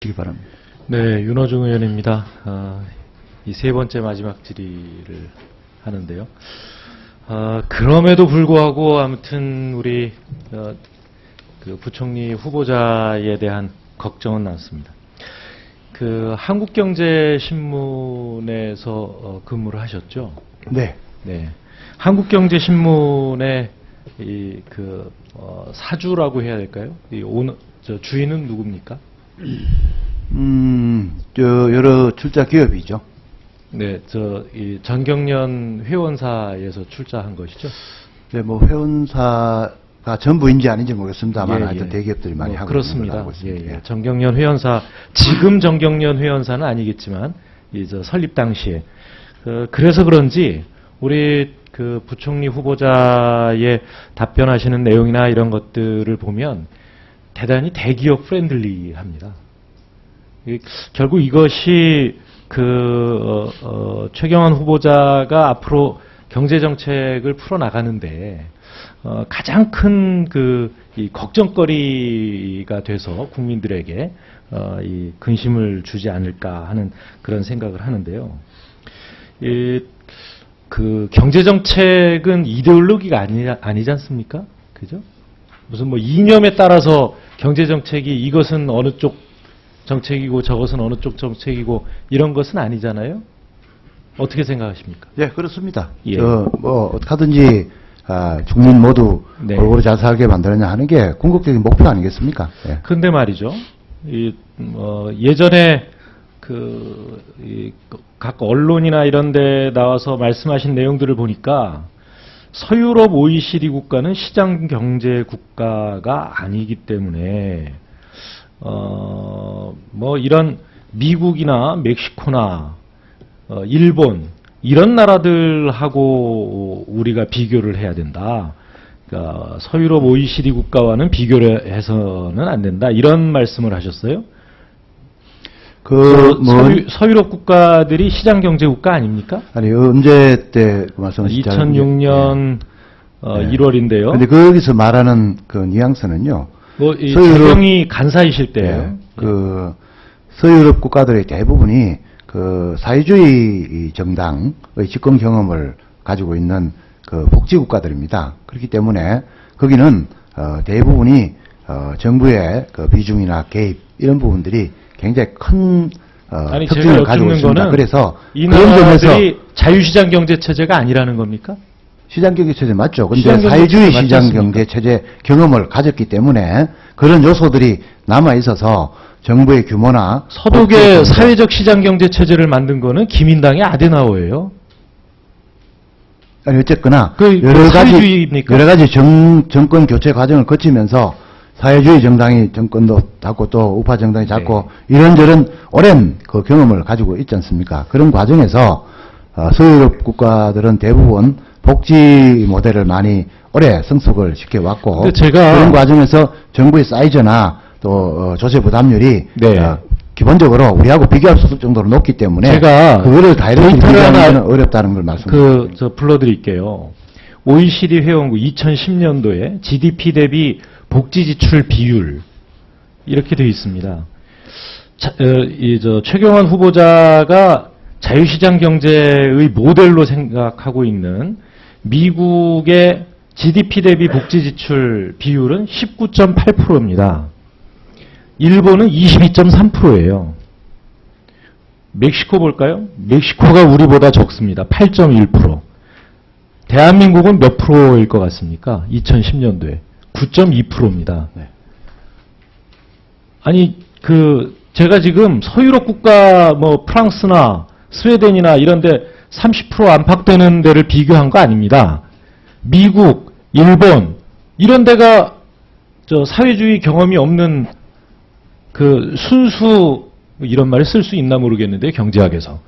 주시기 바랍니다. 네, 윤호중 의원입니다. 이 세 번째 마지막 질의를 하는데요. 그럼에도 불구하고 아무튼 우리 그 부총리 후보자에 대한 걱정은 많습니다. 그 한국경제신문에서 근무를 하셨죠? 네. 네. 한국경제신문의 사주라고 해야 될까요? 주인은 누굽니까? 여러 출자 기업이죠. 네, 이 전경련 회원사에서 출자한 것이죠. 네, 뭐 회원사가 전부인지 아닌지 모르겠습니다만 하여튼 대기업들이 많이 하고 그렇습니다. 있는 걸로 알고 있습니다. 예. 전경련 회원사, 지금 전경련 회원사는 아니겠지만 설립 당시에 그래서 그런지 우리 그 부총리 후보자의 답변하시는 내용이나 이런 것들을 보면 대단히 대기업 프렌들리합니다. 결국 이것이 최경환 후보자가 앞으로 경제정책을 풀어나가는데 가장 큰 이 걱정거리가 돼서 국민들에게 이 근심을 주지 않을까 하는 그런 생각을 하는데요. 그 경제정책은 이데올로기가 아니지 않습니까? 그죠? 무슨 뭐 이념에 따라서 경제정책이 이것은 어느 쪽 정책이고 저것은 어느 쪽 정책이고 이런 것은 아니잖아요. 어떻게 생각하십니까? 네, 그렇습니다. 예. 뭐 어떻게든지 국민 모두 네. 골고루 잘 살게 만들어야 하는 게 궁극적인 목표 아니겠습니까? 예. 근데 말이죠. 예전에 각 언론이나 이런 데 나와서 말씀하신 내용들을 보니까 서유럽 OECD 국가는 시장 경제 국가가 아니기 때문에 뭐 이런 미국이나 멕시코나 일본 이런 나라들하고 우리가 비교를 해야 된다. 그러니까 서유럽 OECD 국가와는 비교를 해서는 안 된다. 이런 말씀을 하셨어요. 서유럽 국가들이 시장 경제 국가 아닙니까? 아니 언제 때 말씀하셨죠? 2006년 1월인데요. 근데 거기서 말하는 그 뉘앙스는요. 서유럽이 간사이실 때예요. 네, 서유럽 국가들의 대부분이 사회주의 정당의 집권 경험을 가지고 있는 복지 국가들입니다. 그렇기 때문에 거기는 대부분이 정부의 비중이나 개입 이런 부분들이 굉장히 큰 특징을 가지고 있습니다. 그래서 이 나라들이 자유시장 경제 체제가 아니라는 겁니까? 시장 경제 체제 맞죠. 근데 사회주의 시장 경제 체제 경험을 가졌기 때문에 그런 요소들이 남아 있어서 정부의 규모나 서독의 사회적 시장 경제 체제를 만든 거는 기민당의 아데나워예요. 아니 어쨌거나 여러 가지 정권 교체 과정을 거치면서 사회주의 정당이 정권도 잡고 또 우파 정당이 잡고 이런저런 오랜 그 경험을 가지고 있지 않습니까? 그런 과정에서 서유럽 국가들은 대부분 복지 모델을 많이 오래 성숙을 시켜왔고 그런 과정에서 정부의 사이즈나 또 조세 부담률이 기본적으로 우리하고 비교할 수 없을 정도로 높기 때문에 제가 그거를 다이렉트로 비교하는 어렵다는 걸 말씀드립니다. 불러드릴게요. OECD 회원국 2010년도에 GDP 대비 복지 지출 비율 이렇게 되어 있습니다. 최경환 후보자가 자유시장 경제의 모델로 생각하고 있는 미국의 GDP 대비 복지 지출 비율은 19.8%입니다. 일본은 22.3%예요. 멕시코 볼까요? 멕시코가 우리보다 적습니다. 8.1%. 대한민국은 몇 프로일 것 같습니까? 2010년도에. 9.2%입니다. 네. 아니, 제가 지금 서유럽 국가, 프랑스나 스웨덴이나 이런데 30% 안팎되는 데를 비교한 거 아닙니다. 미국, 일본, 이런 데가 사회주의 경험이 없는 순수, 이런 말을 쓸 수 있나 모르겠는데, 경제학에서.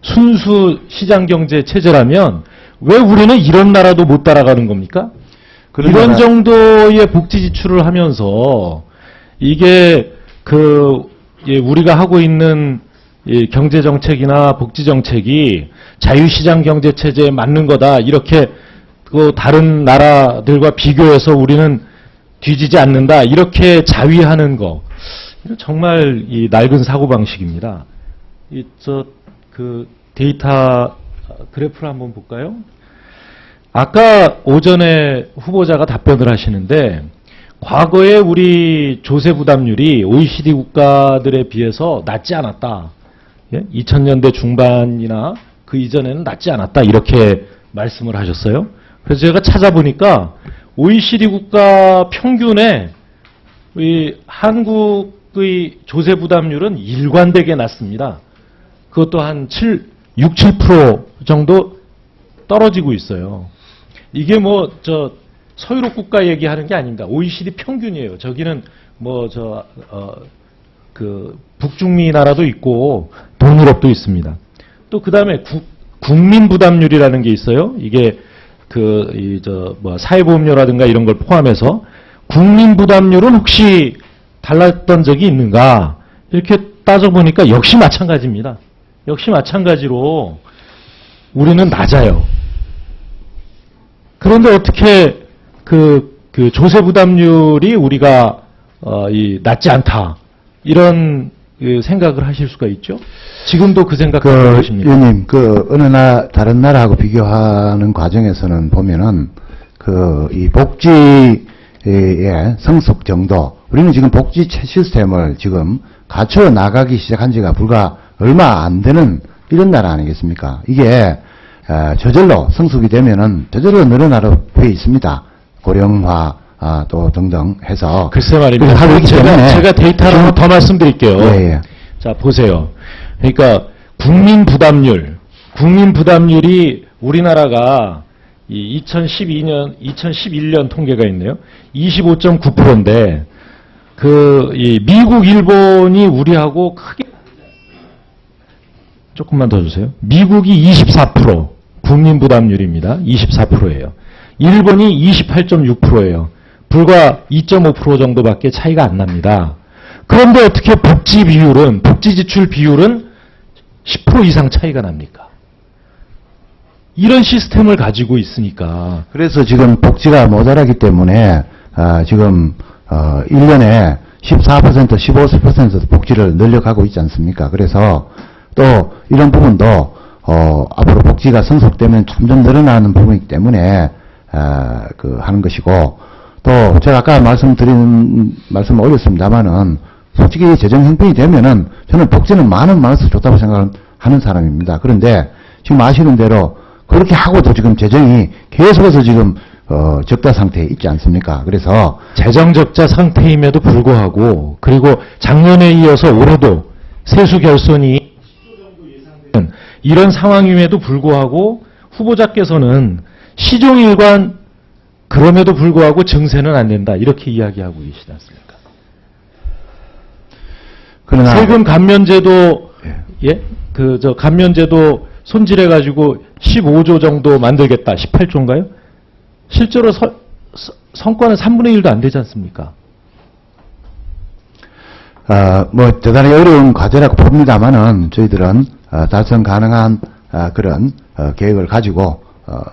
순수 시장 경제 체제라면 왜 우리는 이런 나라도 못 따라가는 겁니까? 이런 정도의 복지 지출을 하면서 이게 우리가 하고 있는 경제 정책이나 복지 정책이 자유시장 경제 체제에 맞는 거다. 이렇게 다른 나라들과 비교해서 우리는 뒤지지 않는다. 이렇게 자위하는 거. 정말 이 낡은 사고방식입니다. 그 데이터 그래프를 한번 볼까요? 아까 오전에 후보자가 답변을 하시는데, 과거에 우리 조세 부담률이 OECD 국가들에 비해서 낮지 않았다. 2000년대 중반이나 그 이전에는 낮지 않았다. 이렇게 말씀을 하셨어요. 그래서 제가 찾아보니까 OECD 국가 평균에 한국의 조세 부담률은 일관되게 낮습니다. 그것도 한 6, 7% 정도 떨어지고 있어요. 이게 서유럽 국가 얘기하는 게 아닙니다. OECD 평균이에요. 저기는 북중미 나라도 있고 동유럽도 있습니다. 또 그 다음에 국민 부담률이라는 게 있어요. 이게 사회보험료라든가 이런 걸 포함해서 국민 부담률은 혹시 달랐던 적이 있는가? 이렇게 따져보니까 역시 마찬가지입니다. 역시 마찬가지로 우리는 낮아요. 그런데 어떻게 그 조세 부담률이 우리가 낮지 않다 이런 생각을 하실 수가 있죠? 지금도 그 생각 갖고 계십니까? 의원님, 다른 나라하고 비교하는 과정에서는 보면은 이 복지의 성숙 정도, 우리는 지금 복지 시스템을 지금 갖춰 나가기 시작한 지가 불과 얼마 안 되는 이런 나라 아니겠습니까? 이게 저절로 성숙이 되면은 저절로 늘어나려 돼 있습니다. 고령화 또 등등 해서. 글쎄 말입니다. 제가 데이터를 한번 더 말씀드릴게요. 예. 자, 보세요. 그러니까 국민 부담률이 우리나라가 2011년 통계가 있네요. 25.9%인데 미국, 일본이 우리하고 크게 조금만 더 주세요. 미국이 24% 국민 부담률입니다. 24%예요. 일본이 28.6%예요. 불과 2.5% 정도밖에 차이가 안 납니다. 그런데 어떻게 복지 지출 비율은 10% 이상 차이가 납니까? 이런 시스템을 가지고 있으니까. 그래서 지금 복지가 모자라기 때문에 지금 1년에 14%, 15% 복지를 늘려가고 있지 않습니까? 그래서 또 이런 부분도 앞으로 복지가 성숙되면 점점 늘어나는 부분이기 때문에 하는 것이고, 또 제가 아까 말씀을 올렸습니다만은 솔직히 재정 형편이 되면은 저는 복지는 많을수록 좋다고 생각하는 사람입니다. 그런데 지금 아시는 대로 그렇게 하고도 지금 재정이 계속해서 지금 적자 상태에 있지 않습니까? 그래서 재정 적자 상태임에도 불구하고, 그리고 작년에 이어서 올해도 세수 결손이 10조 정도 예상되는 이런 상황임에도 불구하고 후보자께서는 시종일관 그럼에도 불구하고 증세는 안 된다 이렇게 이야기하고 계시지 않습니까? 그러나 세금 감면제도 감면제도 손질해 가지고 15조 정도 만들겠다. 18조인가요? 실제로 성과는 3분의 1도 안 되지 않습니까? 대단히 어려운 과제라고 봅니다만은 저희들은 달성 가능한 그런 계획을 가지고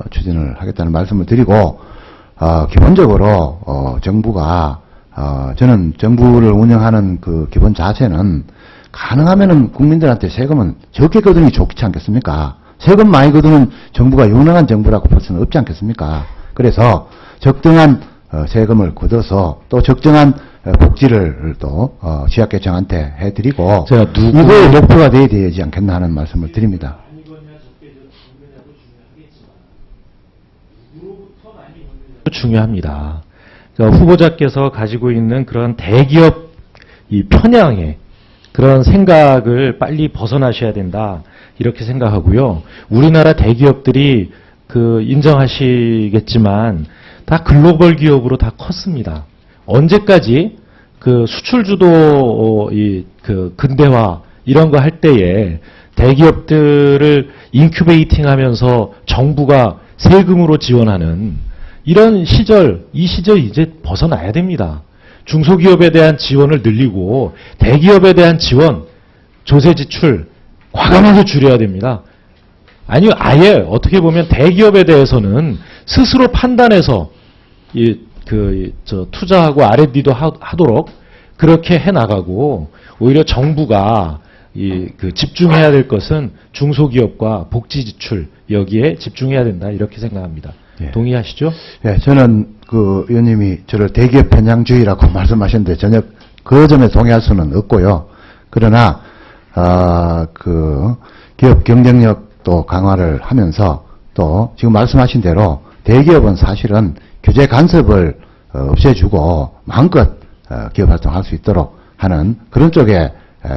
추진을 하겠다는 말씀을 드리고, 기본적으로 정부가 저는 정부를 운영하는 그 기본 자세는 가능하면은 국민들한테 세금은 적게 걷으니 좋지 않겠습니까? 세금 많이 걷으면 정부가 유능한 정부라고 볼 수는 없지 않겠습니까? 그래서 적정한 세금을 걷어서 또 적정한 복지를 또 지자체장한테 해드리고, 이거의 목표가 돼야 되지 않겠나 하는 말씀을 드립니다. 중요합니다. 그러니까 후보자께서 가지고 있는 그런 대기업 이 편향의 그런 생각을 빨리 벗어나셔야 된다 이렇게 생각하고요. 우리나라 대기업들이 인정하시겠지만 다 글로벌 기업으로 다 컸습니다. 언제까지 수출 주도 근대화 이런 거 할 때에 대기업들을 인큐베이팅하면서 정부가 세금으로 지원하는 이런 이 시절 이제 벗어나야 됩니다. 중소기업에 대한 지원을 늘리고 대기업에 대한 지원, 조세 지출 과감하게 줄여야 됩니다. 아니요, 아예 어떻게 보면 대기업에 대해서는 스스로 판단해서 투자하고 R&D도 하도록 그렇게 해 나가고 오히려 정부가 그 집중해야 될 것은 중소기업과 복지 지출 여기에 집중해야 된다 이렇게 생각합니다. 예. 동의하시죠? 예, 저는 그 의원님이 저를 대기업 편향주의라고 말씀하셨는데 전혀 그 점에 동의할 수는 없고요. 그러나 그 기업 경쟁력도 강화를 하면서 또 지금 말씀하신 대로 대기업은 사실은 규제 간섭을 없애주고 마음껏 기업 활동할 수 있도록 하는 그런 쪽에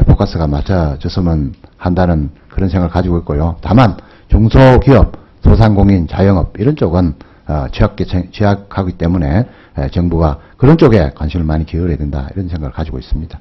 포커스가 맞춰졌으면 한다는 그런 생각을 가지고 있고요. 다만 중소기업, 소상공인, 자영업 이런 쪽은 취약하기 때문에 정부가 그런 쪽에 관심을 많이 기울여야 된다 이런 생각을 가지고 있습니다.